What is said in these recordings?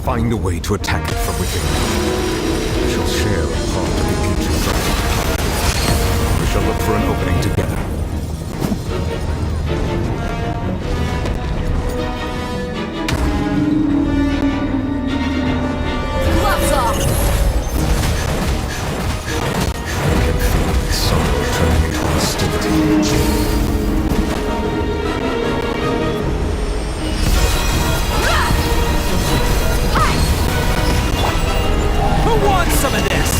find a way to attack it from within. We shall share a part of the ancient dragon. We shall look for an opening together. Gloves off! I can feel the sorrow turning into hostility. Who wants some of this?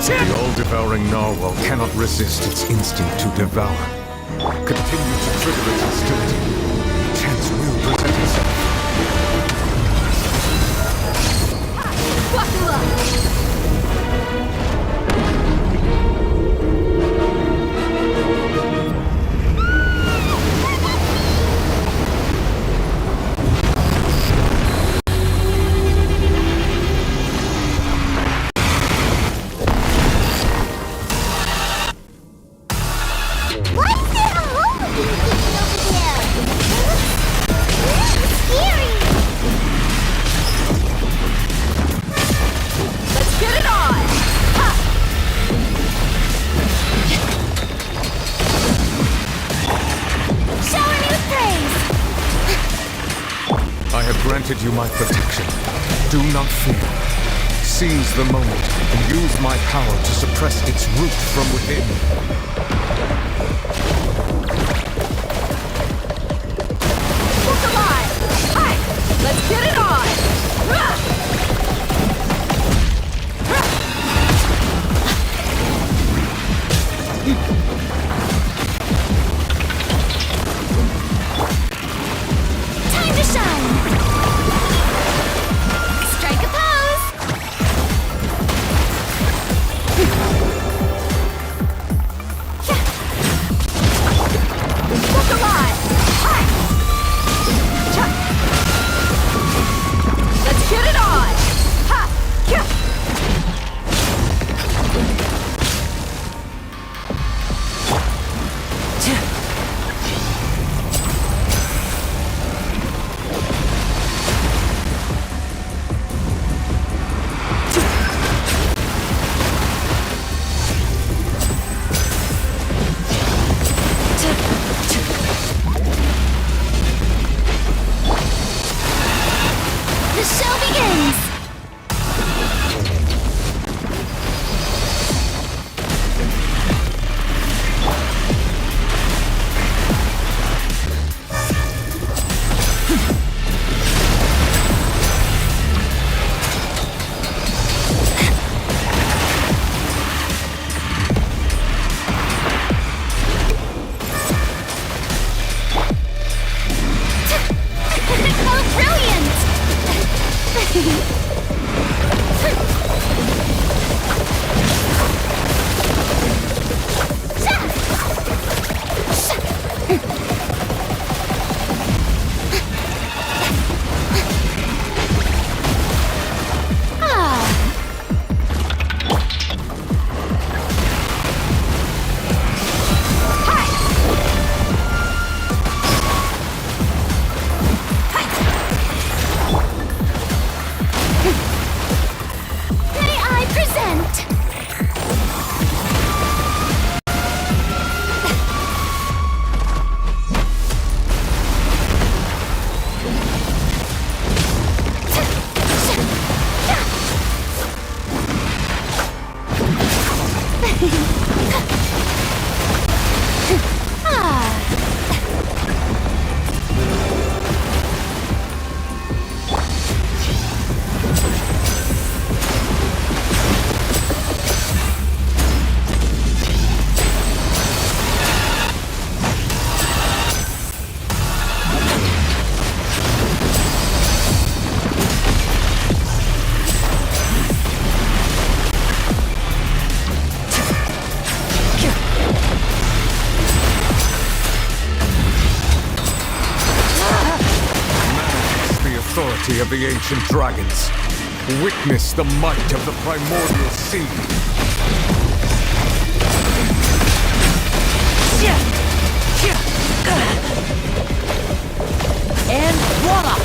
The all-devouring narwhal cannot resist its instinct to devour. Continue to trigger its hostility. Chance will present itself. Buckle up! Granted you my protection. Do not fear. Seize the moment and use my power to suppress its root from within. Look alive! Hi! Let's get it on! Time to shine! Strike a pose! Look alive! Hi! Let's get it on! Ha! The show begins! Oh, brilliant! Of the ancient dragons. Witness the might of the primordial sea. And voila!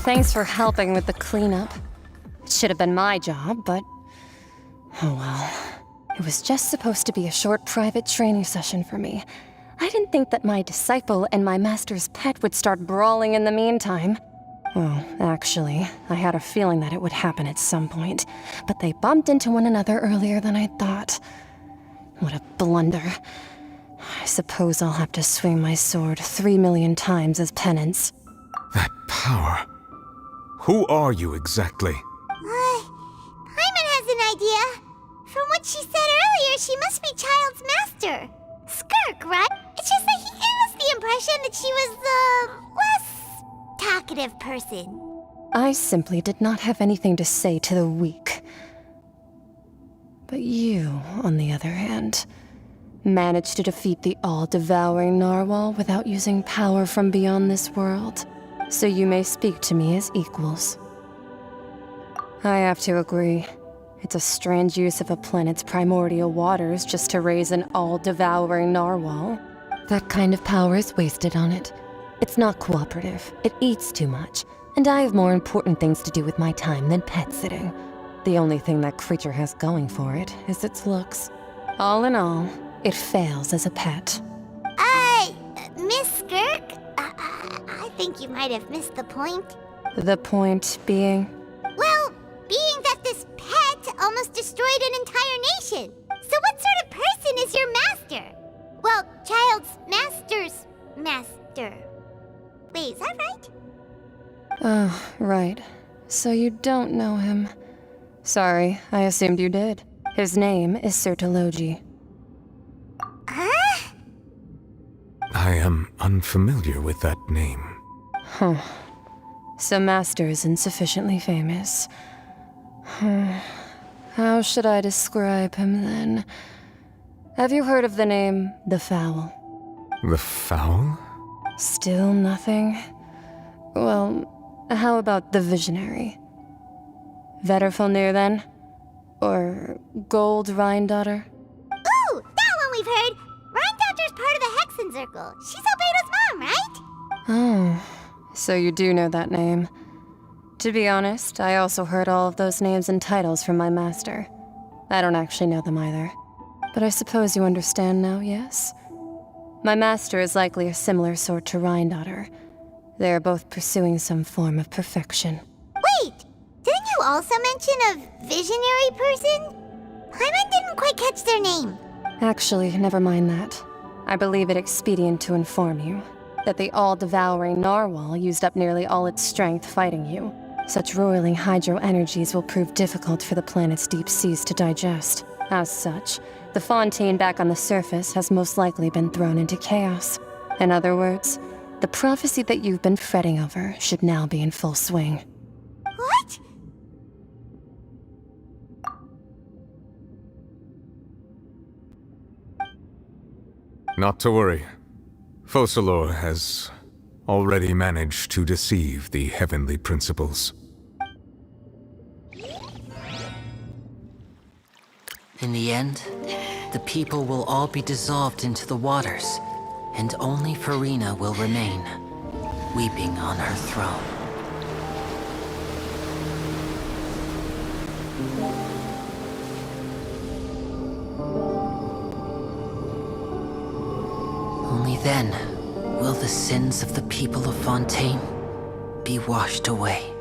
Thanks for helping with the cleanup. It should have been my job, but... oh well. It was just supposed to be a short private training session for me. I didn't think that my disciple and my master's pet would start brawling in the meantime. Well, actually, I had a feeling that it would happen at some point, but they bumped into one another earlier than I thought. What a blunder. I suppose I'll have to swing my sword 3 million times as penance. That power. Who are you exactly? Hyman has an idea. From what she said earlier, she must be Child's master. Skirk, right? It's just that he gave us the impression that she was the less talkative person. I simply did not have anything to say to the weak. But you, on the other hand, managed to defeat the all-devouring narwhal without using power from beyond this world. So you may speak to me as equals. I have to agree. It's a strange use of a planet's primordial waters just to raise an all-devouring narwhal. That kind of power is wasted on it. It's not cooperative, it eats too much, and I have more important things to do with my time than pet sitting. The only thing that creature has going for it is its looks. All in all, it fails as a pet. Miss Skirk? I think you might have missed the point. The point being? Well, being that this pet almost destroyed an entire nation. So what sort of person is your master? Well, Child's master's master. Wait, is that right? Oh, right. So you don't know him. Sorry, I assumed you did. His name is Sertologi. Huh? I am unfamiliar with that name. Huh. So Master is insufficiently famous. How should I describe him then? Have you heard of the name The Fowl? The Fowl? Still nothing? Well, how about The Visionary? Vetterfulnir then? Or Gold Rhindaughter? Ooh, that one we've heard! Rhindaughter's part of the Hexen Circle. She's Albedo's mom, right? Oh, so you do know that name. To be honest, I also heard all of those names and titles from my master. I don't actually know them either. But I suppose you understand now, yes? My master is likely a similar sort to Rhindaughter. They're both pursuing some form of perfection. Wait! Didn't you also mention a visionary person? Paimon didn't quite catch their name. Actually, never mind that. I believe it expedient to inform you that the all-devouring narwhal used up nearly all its strength fighting you. Such roiling hydro energies will prove difficult for the planet's deep seas to digest. As such, the Fontaine back on the surface has most likely been thrown into chaos. In other words, the prophecy that you've been fretting over should now be in full swing. What? Not to worry. Focalor has already managed to deceive the heavenly principles. In the end, the people will all be dissolved into the waters, and only Farina will remain, weeping on her throne. Only then will the sins of the people of Fontaine be washed away.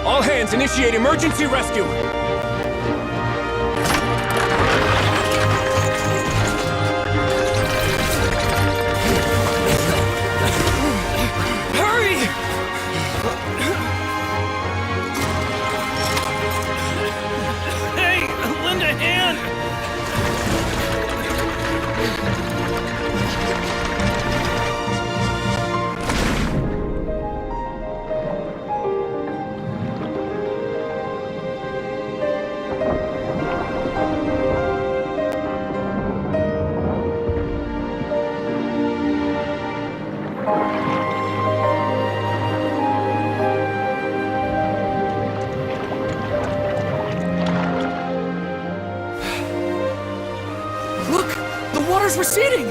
All hands, initiate emergency rescue! Hurry! Hey, lend a hand! Water's receding!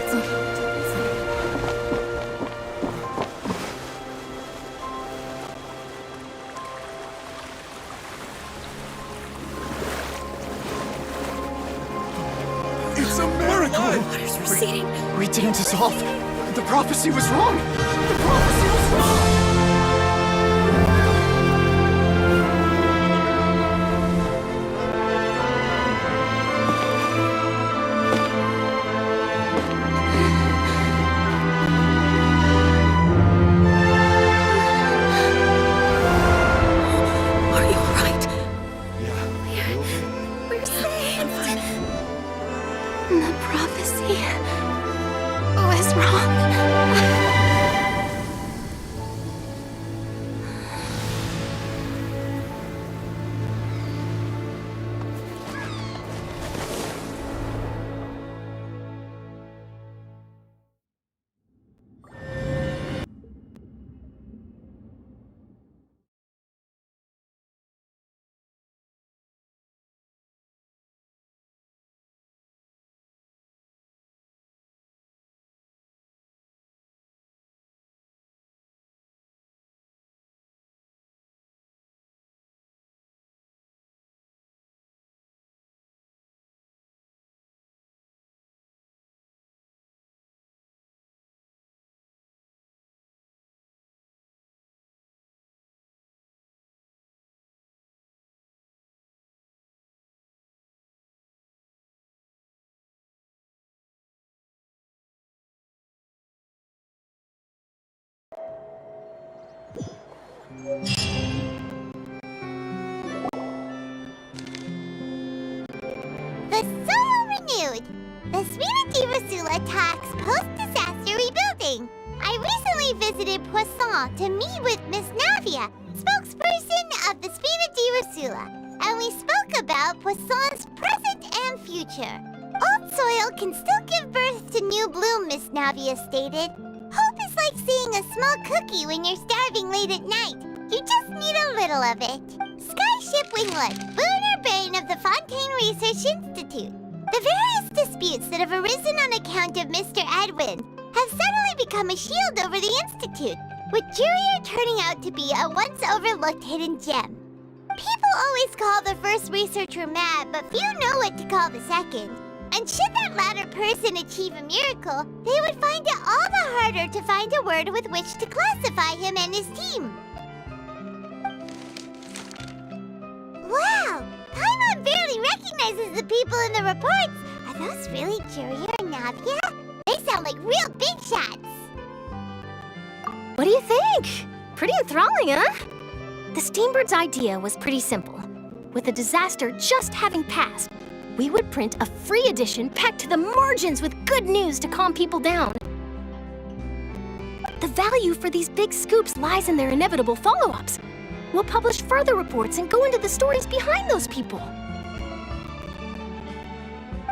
It's a miracle! Water's receding. We didn't dissolve. The prophecy was wrong. The prophecy was wrong! We're saved. The prophecy was wrong. The Soul Renewed! The Spina di Rosula talks post-disaster rebuilding. I recently visited Poisson to meet with Miss Navia, spokesperson of the Spina di Rosula, and we spoke about Poisson's present and future. Old soil can still give birth to new bloom, Miss Navia stated. Hope is like seeing a small cookie when you're starving late at night. You just need a little of it. Skyship Winglet, lunar brain of the Fontaine Research Institute. The various disputes that have arisen on account of Mr. Edwin have suddenly become a shield over the Institute, with Jurier turning out to be a once-overlooked hidden gem. People always call the first researcher mad, but few know what to call the second. And should that latter person achieve a miracle, they would find it all the harder to find a word with which to classify him and his team. Wow! Paimon barely recognizes the people in the reports. Are those really Jurier and Navia? They sound like real big shots. What do you think? Pretty enthralling, huh? The Steambird's idea was pretty simple. With the disaster just having passed, we would print a free edition packed to the margins with good news to calm people down. The value for these big scoops lies in their inevitable follow-ups. We'll publish further reports and go into the stories behind those people.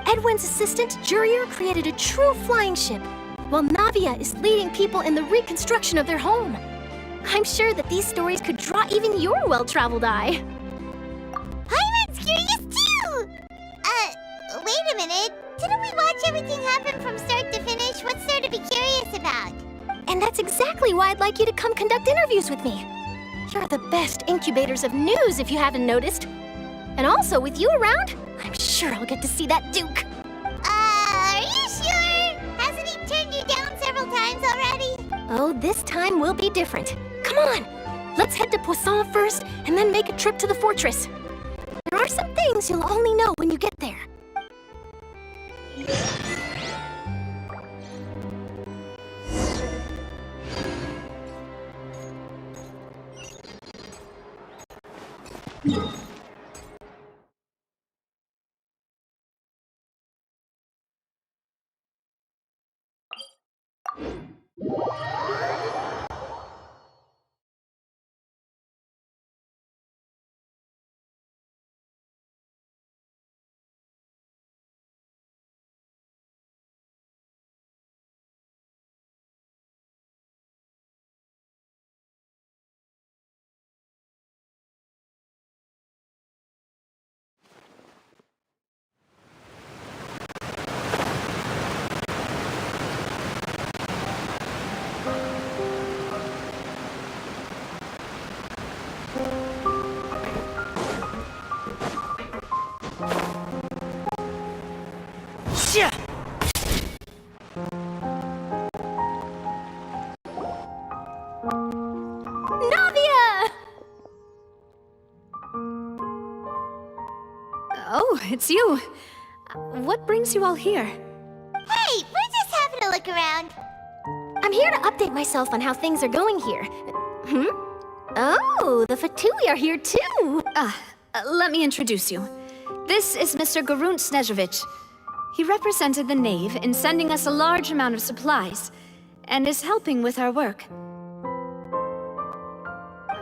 Edwin's assistant, Jurier, created a true flying ship, while Navia is leading people in the reconstruction of their home. I'm sure that these stories could draw even your well-traveled eye. Paimon's curious too! Wait a minute. Didn't we watch everything happen from start to finish? What's there to be curious about? And that's exactly why I'd like you to come conduct interviews with me. You're the best incubators of news, if you haven't noticed. And also, with you around, I'm sure I'll get to see that Duke. Are you sure? Hasn't he turned you down several times already? Oh, this time will be different. Come on, let's head to Poisson first, and then make a trip to the fortress. There are some things you'll only know when you get there. Navia! Oh, it's you. What brings you all here? Hey, we're just having a look around. I'm here to update myself on how things are going here. Oh, the Fatui are here too! Let me introduce you. This is Mr. Garunt Snezhevich. He represented the Knave in sending us a large amount of supplies, and is helping with our work.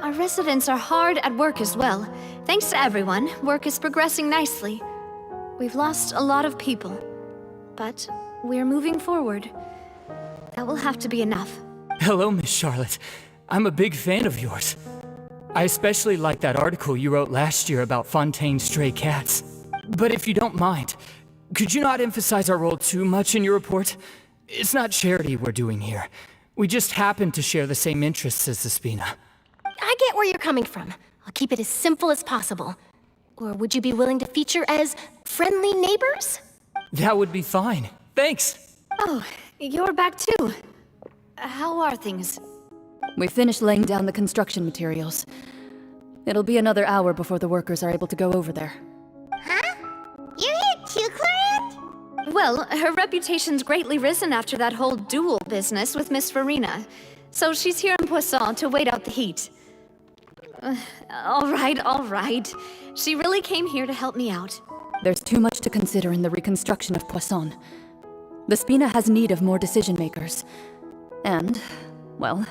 Our residents are hard at work as well. Thanks to everyone, work is progressing nicely. We've lost a lot of people, but we're moving forward. That will have to be enough. Hello, Miss Charlotte. I'm a big fan of yours. I especially like that article you wrote last year about Fontaine's stray cats. But if you don't mind, could you not emphasize our role too much in your report? It's not charity we're doing here. We just happen to share the same interests as the Spina. I get where you're coming from. I'll keep it as simple as possible. Or would you be willing to feature as friendly neighbors? That would be fine. Thanks. Oh, you're back too. How are things? We finished laying down the construction materials. It'll be another hour before the workers are able to go over there. Huh? You're here too, Clarant? Well, her reputation's greatly risen after that whole duel business with Miss Farina. So she's here in Poisson to wait out the heat. All right. She really came here to help me out. There's too much to consider in the reconstruction of Poisson. The Spina has need of more decision-makers. And, well,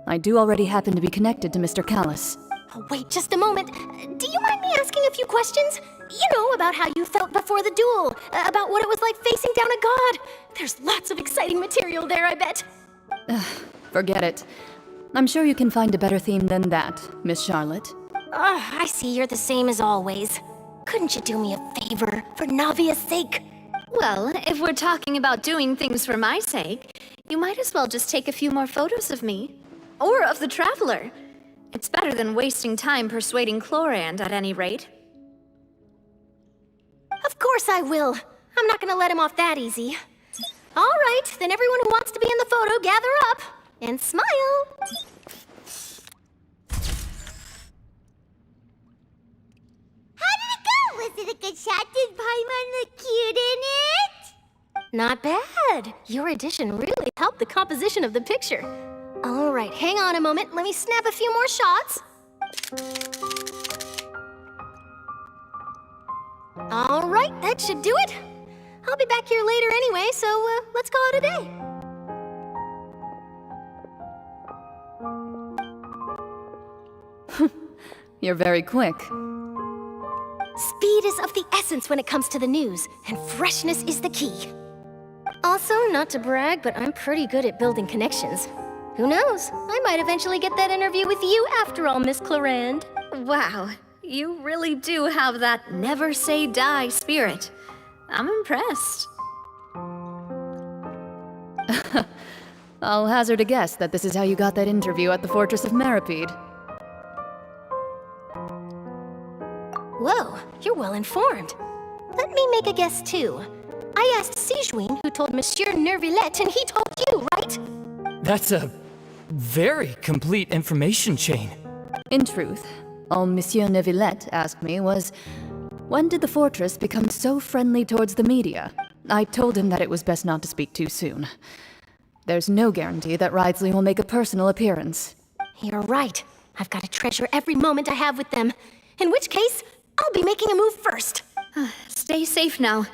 I do already happen to be connected to Mr. Callis. Oh, wait just a moment. Do you mind me asking a few questions? You know, about how you felt before the duel, about what it was like facing down a god. There's lots of exciting material there, I bet. Forget it. I'm sure you can find a better theme than that, Miss Charlotte. I see you're the same as always. Couldn't you do me a favor, for Navia's sake? Well, if we're talking about doing things for my sake, you might as well just take a few more photos of me. Or of the Traveler. It's better than wasting time persuading Chlorand, at any rate. Of course I will. I'm not gonna let him off that easy. All right, then everyone who wants to be in the photo, gather up. And smile. How did it go? Was it a good shot? Did Paimon look cute in it? Not bad. Your addition really helped the composition of the picture. All right, hang on a moment. Let me snap a few more shots. All right, that should do it. I'll be back here later anyway, so let's call it a day. You're very quick. Speed is of the essence when it comes to the news, and freshness is the key. Also, not to brag, but I'm pretty good at building connections. Who knows? I might eventually get that interview with you after all, Miss Chlorand. Wow, you really do have that never say die spirit. I'm impressed. I'll hazard a guess that this is how you got that interview at the Fortress of Meripede. Whoa, you're well informed. Let me make a guess too. I asked Sijuin, who told Monsieur Nervillette, and he told you, right? That's a very complete information chain. In truth, all Monsieur Neuvillette asked me was, when did the fortress become so friendly towards the media? I told him that it was best not to speak too soon. There's no guarantee that Wriothesley will make a personal appearance. You're right. I've got to treasure every moment I have with them. In which case, I'll be making a move first. Stay safe now.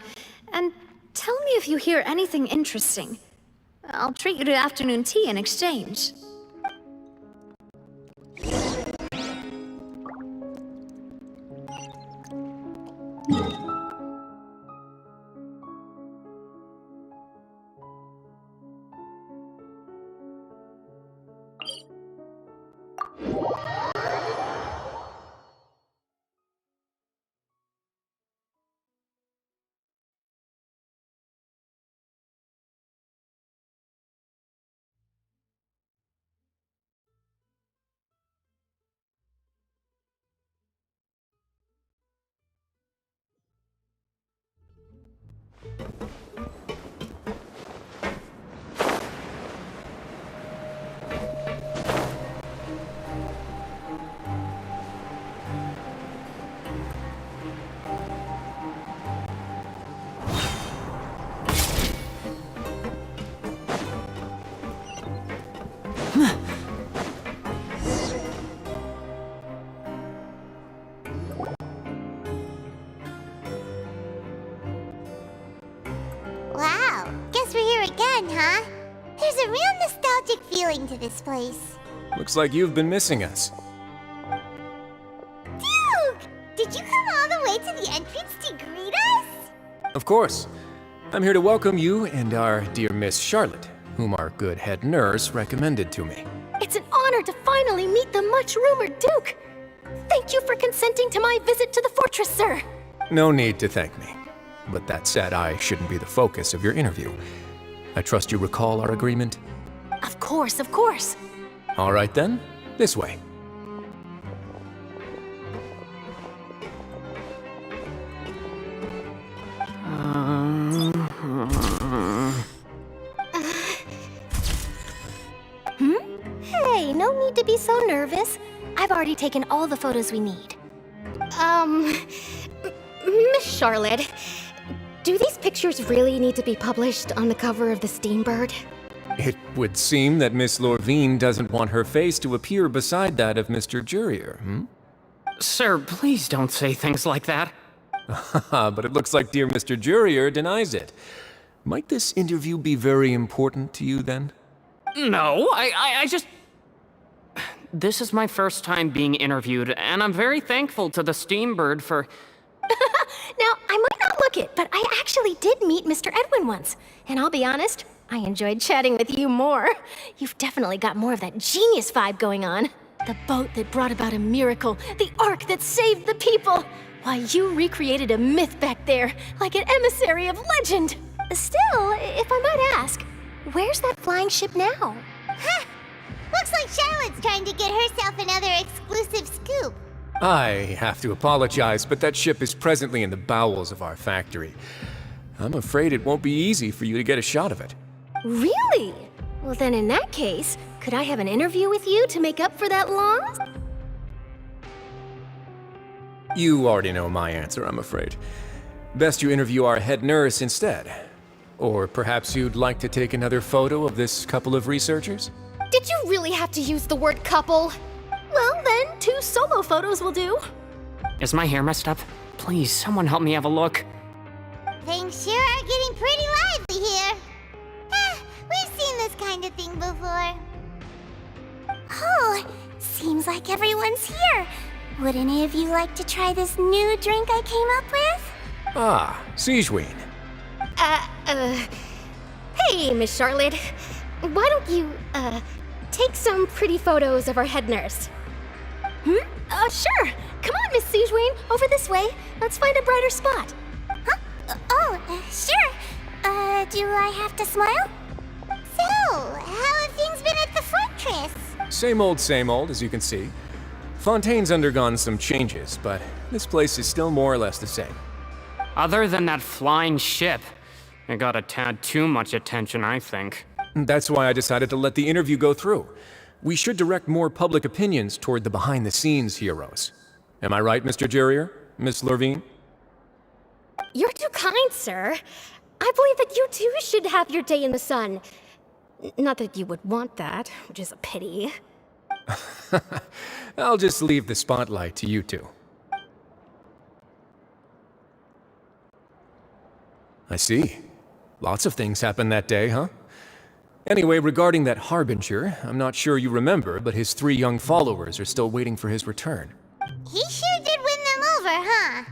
And tell me if you hear anything interesting. I'll treat you to afternoon tea in exchange. Wow, guess we're here again, huh? There's a real nostalgic feeling to this place. Looks like you've been missing us. Duke! Did you come all the way to the entrance to greet us? Of course. I'm here to welcome you and our dear Miss Charlotte, whom our good head nurse recommended to me. It's an honor to finally meet the much-rumored Duke. Thank you for consenting to my visit to the fortress, sir. No need to thank me. But that said, I shouldn't be the focus of your interview. I trust you recall our agreement? Of course, of course. All right then, this way. Hey, no need to be so nervous. I've already taken all the photos we need. Miss Charlotte, do these pictures really need to be published on the cover of the Steambird? It would seem that Miss Lorvine doesn't want her face to appear beside that of Mr. Jurier, hmm? Sir, please don't say things like that. But it looks like dear Mr. Jurier denies it. Might this interview be very important to you, then? No, I just... This is my first time being interviewed, and I'm very thankful to the Steambird for... Now, I might not look it, but I actually did meet Mr. Edwin once. And I'll be honest, I enjoyed chatting with you more. You've definitely got more of that genius vibe going on. The boat that brought about a miracle, the ark that saved the people. Why, you recreated a myth back there, like an emissary of legend. Still, if I might ask, where's that flying ship now? Huh. Looks like Charlotte's trying to get herself another exclusive scoop. I have to apologize, but that ship is presently in the bowels of our factory. I'm afraid it won't be easy for you to get a shot of it. Really? Well, then in that case, could I have an interview with you to make up for that loss? You already know my answer, I'm afraid. Best you interview our head nurse instead. Or perhaps you'd like to take another photo of this couple of researchers? Did you really have to use the word couple? Well, then, 2 solo photos will do. Is my hair messed up? Please, someone help me have a look. Things sure are getting pretty lively here. We've seen this kind of thing before. Oh, seems like everyone's here. Would any of you like to try this new drink I came up with? Ah, Siegeween. Hey, Miss Charlotte. Why don't you, take some pretty photos of our head nurse? Sure. Come on, Miss Siegeween, over this way. Let's find a brighter spot. Huh? Sure. Do I have to smile? So, how have things been at the fortress? Same old, as you can see. Fontaine's undergone some changes, but this place is still more or less the same. Other than that flying ship, it got a tad too much attention, I think. That's why I decided to let the interview go through. We should direct more public opinions toward the behind-the-scenes heroes. Am I right, Mr. Jurier? Miss Lorvine? You're too kind, sir. I believe that you too should have your day in the sun. Not that you would want that, which is a pity. I'll just leave the spotlight to you two. I see. Lots of things happened that day, huh? Anyway, regarding that Harbinger, I'm not sure you remember, but his 3 young followers are still waiting for his return. He sure did win them over, huh?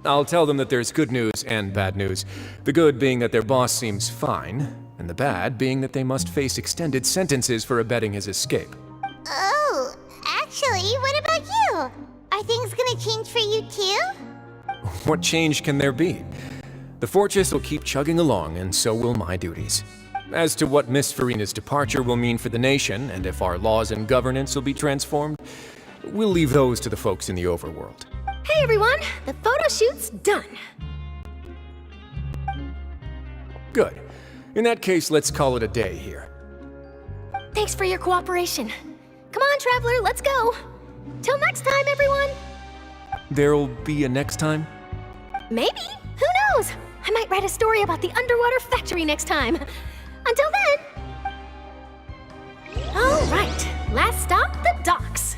I'll tell them that there's good news and bad news. The good being that their boss seems fine, and the bad being that they must face extended sentences for abetting his escape. Oh, actually, what about you? Are things gonna change for you too? What change can there be? The fortress will keep chugging along, and so will my duties. As to what Miss Farina's departure will mean for the nation, and if our laws and governance will be transformed, we'll leave those to the folks in the overworld. Hey everyone, the photo shoot's done. Good. In that case, let's call it a day here. Thanks for your cooperation. Come on, Traveler, let's go. Till next time, everyone. There'll be a next time? Maybe. Who knows? I might write a story about the underwater factory next time. Until then. All right, last stop, the docks.